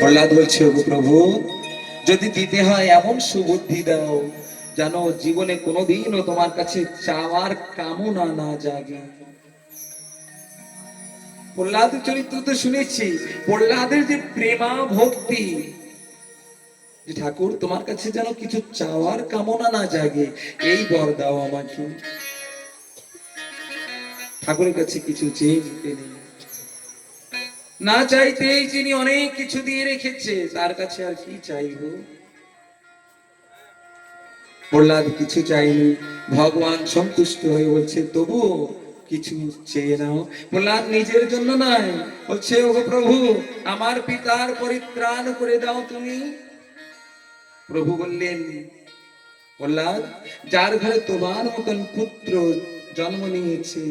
প্রহ্লাদ বলছে, ওগো প্রভু, যদি দিতে হয় এমন সুবুদ্ধি দাও যেন জীবনে কোনোদিনও তোমার কাছে চাওয়ার কামনা না জাগে। প্রহ্লাদের চরিত্র তো শুনেছি, প্রহ্লাদের যে প্রেমা ভক্তি, যে ঠাকুর তোমার কাছে যেন কিছু চাওয়ার কামনা না জাগে, এই বর দাও আমাকে। ঠাকুরের কাছে কিছু চেয়ে নিতে নেই, না চাইতেই যিনি অনেক কিছু দিয়ে রেখেছে, তার কাছে আর কি চাইবো। প্রহ্লাদ কিছু চাইনি, ভগবান সন্তুষ্ট হয়ে বলছে তবু কিছু চেয়ে নাও। প্রহ্লাদ নিজের জন্য নয়, বলছে ওগো প্রভু, আমার পিতার পরিত্রাণ করে দাও তুমি। প্রভু বললেন, প্রহ্লাদ, যার ঘরে তোমার মতন পুত্র জন্ম নিয়েছে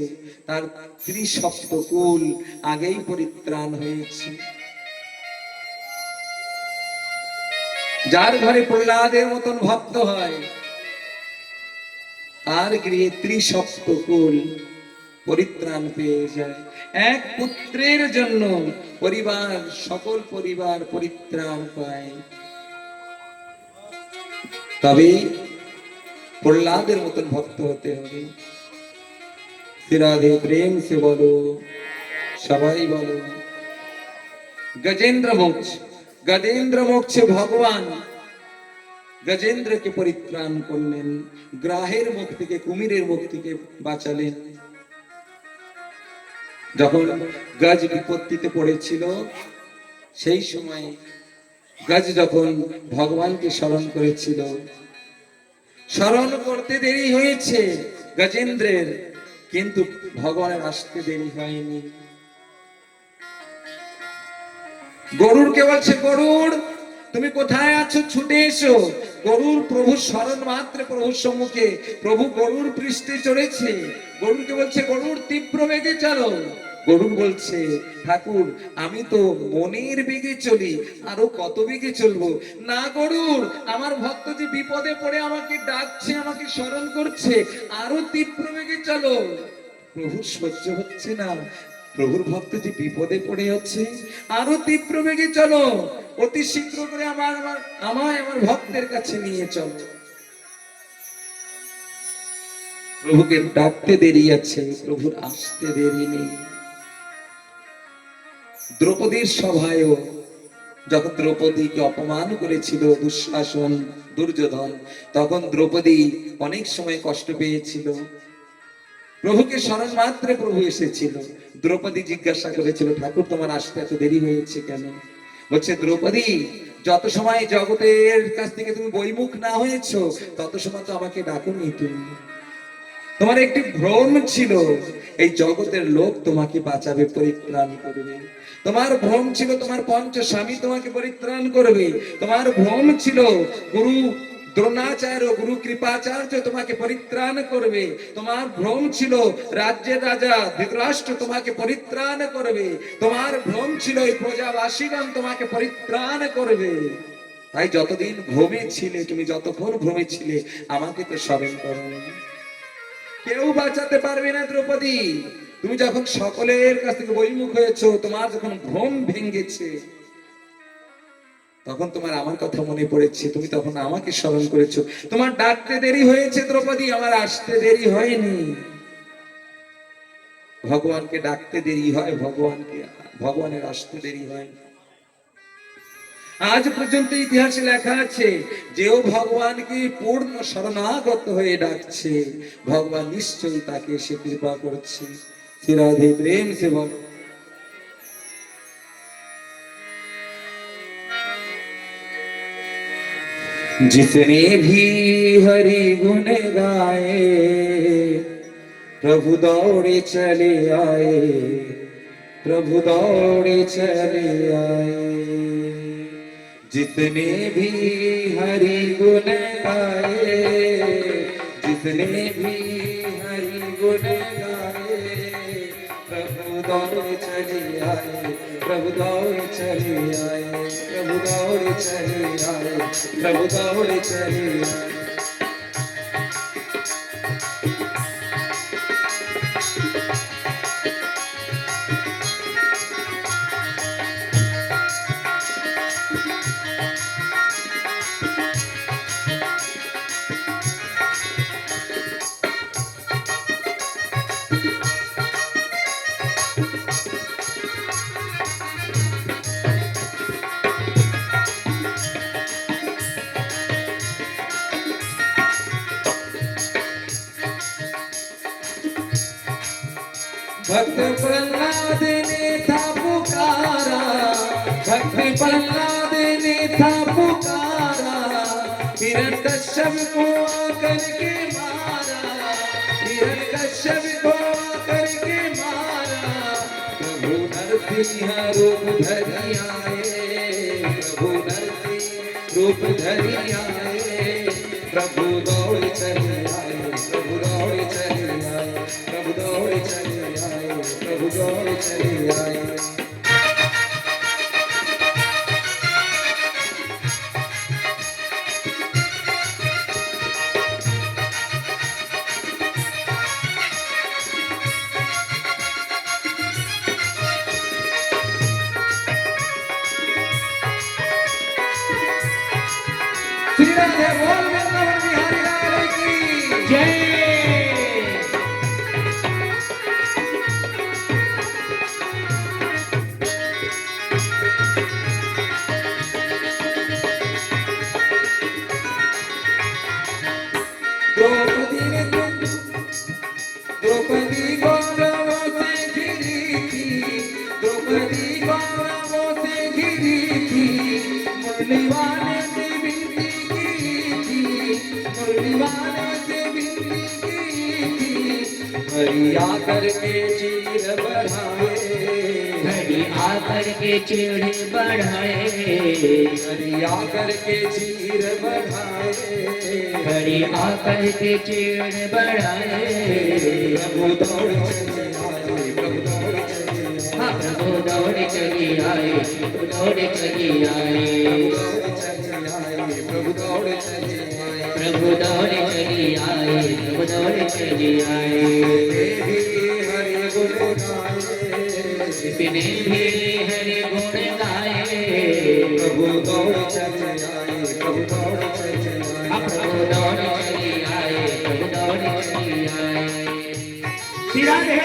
তার ত্রিসপ্তকুল আগেই পরিত্রাণ হয়েছে। যার ঘরে প্রহ্লাদের মতন ভক্ত হয় তার গৃহে ত্রিসপ্তকুল পরিত্রাণ পেয়ে যায়। এক পুত্রের জন্য পরিবার, সকল পরিবার পরিত্রাণ পায়। তবে প্রহ্লাদের মতন ভক্ত হতে হবে। রাধে প্রেম সে বলো, সবাই বলো। গজেন্দ্র মোক্ষ, গজেন্দ্র মোক্ষে ভগবান গজেন্দ্রকে পরিত্রাণ করলেন, গ্রাহের মুখ থেকে, কুমিরের মুখ থেকে বাঁচালেন। যখন গজ বিপত্তিতে পড়েছিল, সেই সময় গজ যখন ভগবানকে স্মরণ করেছিল, স্মরণ করতে দেরি হয়েছে গজেন্দ্রের, কিন্তু ভগবানের আসতে দেরি হয়নি। গরুরকে বলছে, গরুর তুমি কোথায় আছো, ছুটে এসো। গরুর প্রভু স্মরণ মাত্র প্রভুর সম্মুখে, প্রভু গরুর পৃষ্ঠে চড়েছে। গরুরকে বলছে, গরুর তীব্র বেগে চলো। গরুর বলছে, ঠাকুর আমি তো মনের বেগে চলি, আরো কত বেগে চলবো। না গরুর, আমার ভক্ত যে বিপদে পড়ে আমাকে ডাকছে, আমাকে স্মরণ করছে, আরো তীব্র বেগে চলো। প্রভুর সহ্য হচ্ছে না, প্রভুর ভক্ত যে বিপদে পড়ে আছে, আরো তীব্র বেগে চলো, অতি শীঘ্র করে আমায় আমার ভক্তের কাছে নিয়ে চলো। প্রভুকে ডাকতে দেরি আছে, প্রভুর আসতে দেরি নেই। দ্রৌপদীর সভায়ও যখন দ্রৌপদীকে অপমান করেছিল দুঃশাসন, দুর্যোধন, তখন দ্রৌপদী অনেক সময় কষ্ট পেয়েছিল। প্রভুকে স্মরণ মাত্রে প্রভু এসেছিল। দ্রৌপদী জিজ্ঞাসা করেছিল, ঠাকুর তোমার আসতে এত দেরি হয়েছে কেন? বলছে, দ্রৌপদী, যত সময় জগতের কাছ থেকে তুমি বৈমুখ না হয়েছো, তত সময় তো আমাকে ডাকুনি তুমি। তোমার একটি ভ্রম ছিল, এই জগতের লোক তোমাকে বাঁচাবে, পরিত্রাণ করবে। তোমার ভ্রম ছিল তোমার পঞ্চ স্বামী তোমাকে পরিত্রাণ করবে। তোমার ভ্রম ছিল গুরু দ্রোণাচার্য, গুরু কৃপাচার্য তোমাকে পরিত্রাণ করবে। তোমার ভ্রম ছিল রাজ্যের রাজা ধৃতরাষ্ট্র তোমাকে পরিত্রাণ করবে। তোমার ভ্রম ছিল এই প্রজাবাসীগণ তোমাকে পরিত্রাণ করবে। তাই যতদিন ভ্রমে ছিলে, তুমি যতক্ষণ ভ্রমে ছিলে, আমাকে তো স্মরণ করো। কেউ বাঁচাতে পারবে না দ্রৌপদী। তুমি যখন সকলের কাছ থেকে বহির্মুখ হয়েছো, তোমার যখন ভ্রম ভেঙেছে, তখন তোমার আমার কথা মনে পড়েছে, তুমি তখন আমাকে স্মরণ করেছো। তোমার ডাকতে দেরি হয়েছে দ্রৌপদী, আমার আসতে দেরি হয়নি। ভগবানকে ডাকতে দেরি হয়, ভগবানের আসতে দেরি হয়। আজ পর্যন্ত ইতিহাসে লেখা আছে, যেও ভগবানকে পূর্ণ শরণাগত হয়ে ডাকছে, ভগবান নিশ্চয়ই তাকে সে কৃপা করছে। শ্রী রাধে প্রেম সে বল। जितने भी हरि गुण गाए, प्रभु दौड़े चले आए, प्रभु दौड़े चले आए। जितने भी हरि गुण गाए, जितने भी हरि गुण गाए, प्रभु दौड़े चले आए, प्रभु दौड़े चले आए, प्रभु दौड़े चले आए, प्रभु दौड़े चले आए। भक्त प्रहलाद ने था पुकारा, भक्त प्रहलाद ने था पुकारा, हिरण्यकश्यप को आकर के मारा, हिरण्यकश्यप को आकर के मारा। प्रभु नरसिंह रूप धरि आए, प्रभु नरसिंह रूप धरि आए, प्रभु दौड़ चले आए, प्रभु दौड़ चले आए, प्रभु दौड़ चले आए, प्रभु दौड़ चले आए। श्री राधे बोल वृंदावन बिहारी लाल की जय। द्रौपदी ने द्रौपदी कौरवों से घिरी थी, द्रौपदी कौरवों से घिरी थी, मुरली वाले से विनती की थी, मुरली वाले से विनती की थी। हरि आकर के चीर बढ़ाए, हरि आकर के चीर बढ़ाए, हरि आकर के चीर बढ़ाए, हरि आकर के चीर बढ़ाए। प्रभु दौड़ चले आए, प्रभु दौड़ चले आए, हाँ प्रभु दौड़ चली आए, प्रभु दौड़ चली आए, प्रभु दौड़ चले आए, प्रभु दौड़ चली आए, प्रभु दौड़ चली आए। हरि गुण गाए, इसने भी हरि गुण गाए, प्रभु दौड़ चले आए, प्रभु दौड़ चले आए, प्रभु दौड़ चली आए, प्रभु दौड़ चली आए। श्री राधे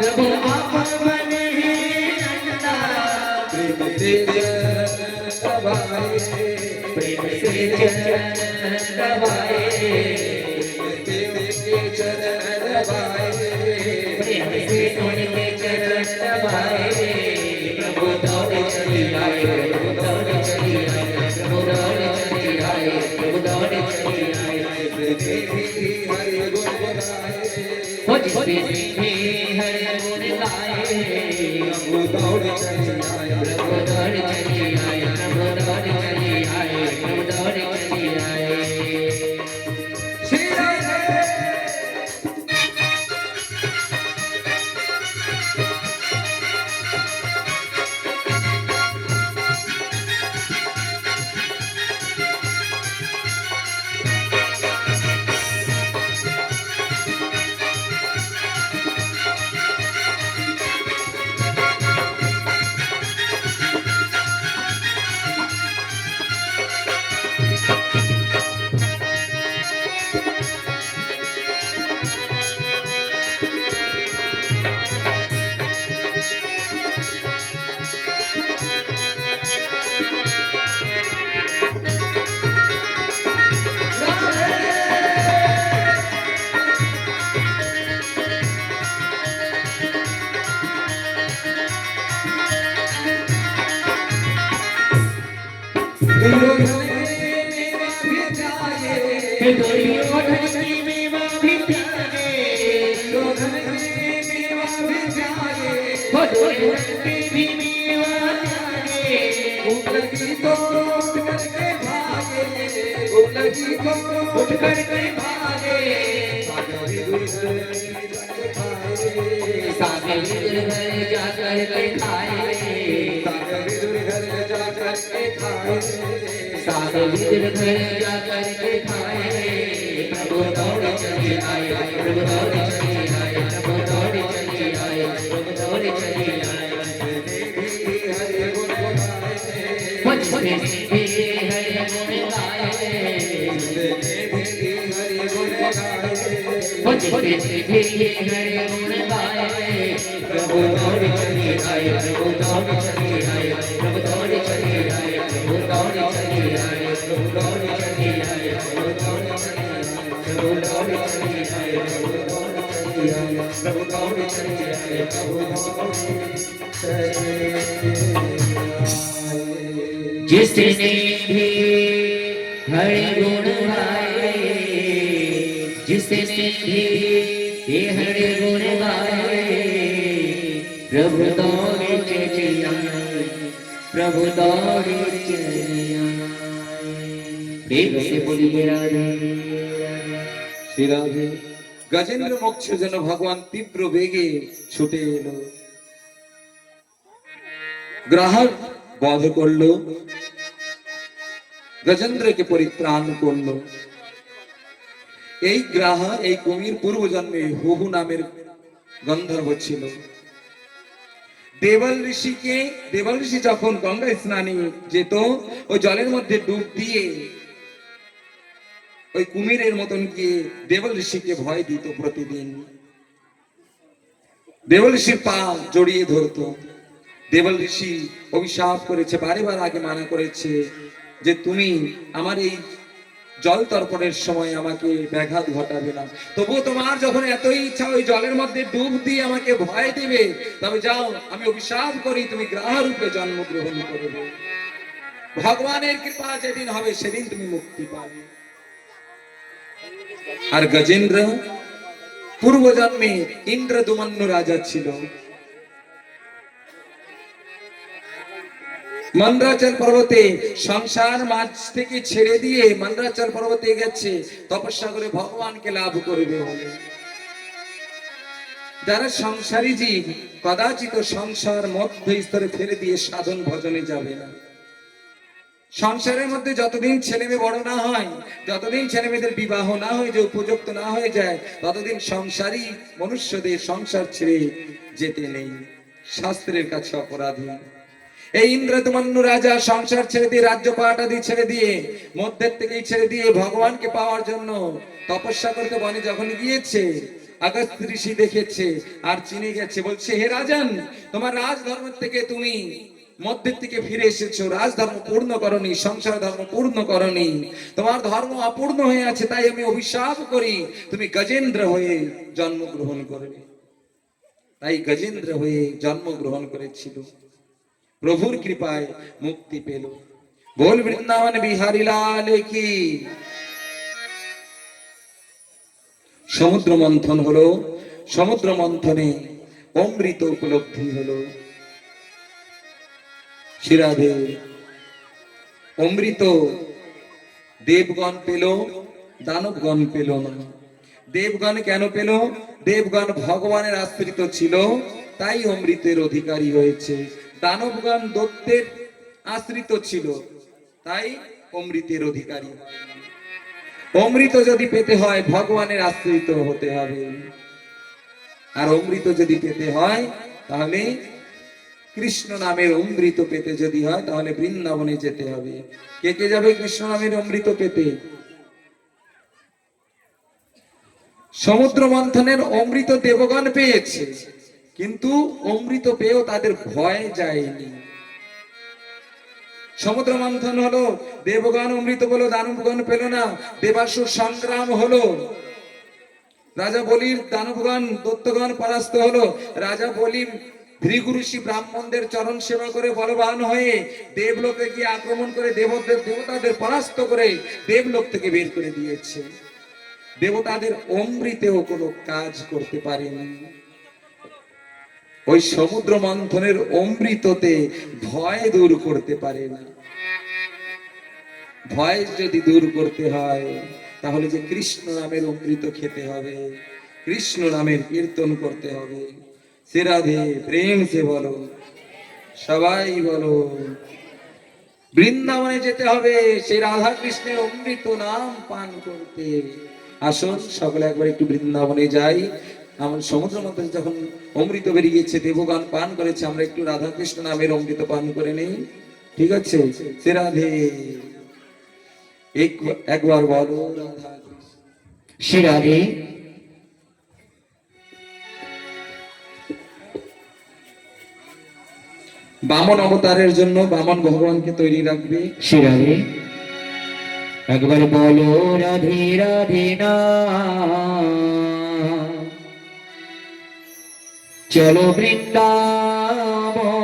प्रभु आप बने नंदा, प्रेम से चरण दबाए, प्रेम से चरण दबाए, प्रेम से चरण दबाए, प्रेम से उनके चरण दबाए। प्रभु दौड़ चली आए, प्रभु दौड़ चली आए, प्रभु दौड़ चली आए, प्रभु दौड़ चली आए। हरि गुण गाए, हो जिसने भी हरि गुण गाए, प्रभु दौड़ चले आए, प्रभु दौड़ चली आए, प्रभु दौड़ चली आए, प्रभु दौड़ चली आए। श्री राधे दुर्योधन की मेवा भूख लगी तो उठ करके भागे, भूख लगी तो उठ करके भागे, सागर इधर जाके खाए, सागर घर जाकर के खाए, सागर इधर जाकर के खाए, सागर घर जाकर के खाए। प्रभु दौड़ चले आए, प्रभु दौड़ चले आए, प्रभु दौड़ चले आए, प्रभु दौड़ चले आए। हरि गुण गाए, मुझे भी हरि गुण गाए, हरि गुण गाए, मुझे भी हरि गुण गाए। प्रभु दौड़ चले आए, प्रभु दौड़ चले आए, प्रभु दौड़ चले आए, प्रभु दौड़ चले आए, प्रभु दौड़ चले आए, प्रभु दौड़ चले आए, प्रभु दौड़ चले आए, प्रभु दौड़ चले आए, प्रभु दौड़ चले आए, प्रभु दौड़ चले आए। जिसने भी हरि गुण गाए, जिसने भी ये हरि गुण गाए, प्रभु दौड़ चले आए, प्रभु दौड़ चले आए। प्रेम से बोलिए राधे राधे। श्री राधे। गजेंद्र मोक्ष যেন ভগবান তীব্র বেগে ছুটে এলো, গ্রাহক বধ করলো, গজেন্দ্রকে পরিত্রাণ করলো। এই গ্রাহ, এই কুমির পূর্ব জন্মে হুহু নামের গন্ধর্ব ছিল। দেবল ঋষি যখন গঙ্গায় স্নানে যেত, ওই জলের মধ্যে ডুব দিয়ে ওই কুমিরের মতন গিয়ে দেবল ঋষিকে ভয় দিত প্রতিদিন। দেবল ঋষির পা জড়িয়ে ধরতো। দেবল ঋষি অভিশাপ করেছে, বারে বার আগে মানা করেছে যে তুমি আমার এই জল তর্পণের সময় আমাকে ব্যাঘাত ঘটাবে না। তবুও তোমার যখন এতই ইচ্ছা ওই জলের মধ্যে ডুব দিয়ে আমাকে ভয় দিবে, তবে যাও, আমি অভিশাপ করি তুমি গ্রাহ রূপে জন্মগ্রহণ করবে। ভগবানের কৃপা যেদিন হবে সেদিন তুমি মুক্তি পাবে। আর গজেন্দ্র পূর্ব জন্মে ইন্দ্রদুমন্য রাজা ছিল। মন্দ্রাচল পর্বতে সংসার মাঝ থেকে ছেড়ে দিয়ে মন্দ্রাচল পর্বতে গেছে তপস্যা করে ভগবানকে লাভ করবে বলে। যারা সংসারী জীব কদাচিৎ সংসার মধ্য স্তরে ফেলে দিয়ে সাধন ভজনে যাবে না। সংসারের মধ্যে যতদিন ছেলে মেয়ে বড় না হয়, যতদিন ছেলে মেয়েদের বিবাহ না হয়ে যে উপযুক্ত না হয়ে যায়, ততদিন সংসারী মনুষ্যদের সংসার ছেড়ে যেতে নেই, শাস্ত্রের কাছে অপরাধী। এই ইন্দ্রদুমন্য রাজা সংসার ছেড়ে দিয়ে, রাজ্য পাটাদি ছেড়ে দিয়ে, মধ্যের থেকেই ছেড়ে দিয়ে ভগবানকে পাওয়ার জন্য তপস্যা করতে বনে যখন গিয়েছে, আগস্ত ঋষি দেখেছে আর চিনে গেছে। বলছে, হে রাজন, তোমার রাজধর্ম থেকে তুমি মধ্যের থেকে ফিরে এসেছো, রাজধর্ম পূর্ণ করনি, সংসার ধর্ম পূর্ণ করনি, তোমার ধর্ম অপূর্ণ হয়ে আছে, তাই আমি অভিশাপ করি তুমি গজেন্দ্র হয়ে জন্মগ্রহণ করবে। তাই গজেন্দ্র হয়ে জন্মগ্রহণ করেছিল, প্রভুর কৃপায় মুক্তি পেল। बोल वृंदावन बिहारी लाल की। সমুদ্র মন্থন হলো, সমুদ্র মন্থনে অমৃত উপলব্ধি হলো। শিরাধে অমৃত দেবগণ পেল, দানবগণ পেল না। দেবগণ কেন পেল? দেবগণ ভগবানের আশ্রিত ছিল, তাই অমৃতের অধিকারী হয়েছে। দানবগণ দৈত্যের আশ্রিত ছিল, তাই অমৃতের অধিকারী। অমৃত যদি পেতে হয় ভগবানের আশ্রিত হতে হবে, আর অমৃত যদি পেতে হয় তাহলে কৃষ্ণ নামের অমৃত পেতে যদি হয় তাহলে বৃন্দাবনে যেতে হবে। কে কে যাবে কৃষ্ণ নামের অমৃত পেতে? সমুদ্র মন্থনের অমৃত দেবগণ পেয়েছে, কিন্তু অমৃত পেয়েও তাদের ভয় যায়নি। সমুদ্র মন্থন হলো, দেবগণ অমৃত পেল, দানবগণ পেল না। দেবাসুর সংগ্রাম হলো, রাজা বলির দানবগণ দৈত্যগণ পরাস্ত হলো। রাজা বলি ভৃগু ঋষি ব্রাহ্মণদের চরণ সেবা করে বলবান হয়ে দেবলোকে গিয়ে আক্রমণ করে দেবতাদের পরাস্ত করে দেবলোক থেকে বের করে দিয়েছে। দেবতাদের অমৃতেও কোনো কাজ করতে পারেনি। ওই সমুদ্র মন্থনের অমৃততে ভয় দূর করতে পারে না। ভয় যদি দূর করতে হয় তাহলে যে কৃষ্ণ নামের অমৃত খেতে হবে, কৃষ্ণ নামের কীর্তন করতে হবে। সে রাধে, প্রেম সে বলো, সবাই বলো। বৃন্দাবনে যেতে হবে সেই রাধা কৃষ্ণের অমৃত নাম পান করতে। আসুন সকলে একবার একটু বৃন্দাবনে যাই। আমার সমুদ্র মধ্যে যখন অমৃত বেরিয়েছে, দেবগান পান করেছে, আমরা একটু রাধা কৃষ্ণ নামের অমৃত পান করে নেই, ঠিক আছে? সে রাধে, একবার বলো রাধা কৃষ্ণ। শ্রী রাধে। বামন অবতারের জন্য বামন ভগবানকে তৈরি রাখবে। শ্রী রাধে। একবার বলো রাধে রাধে না, চলো বৃন্দাবন।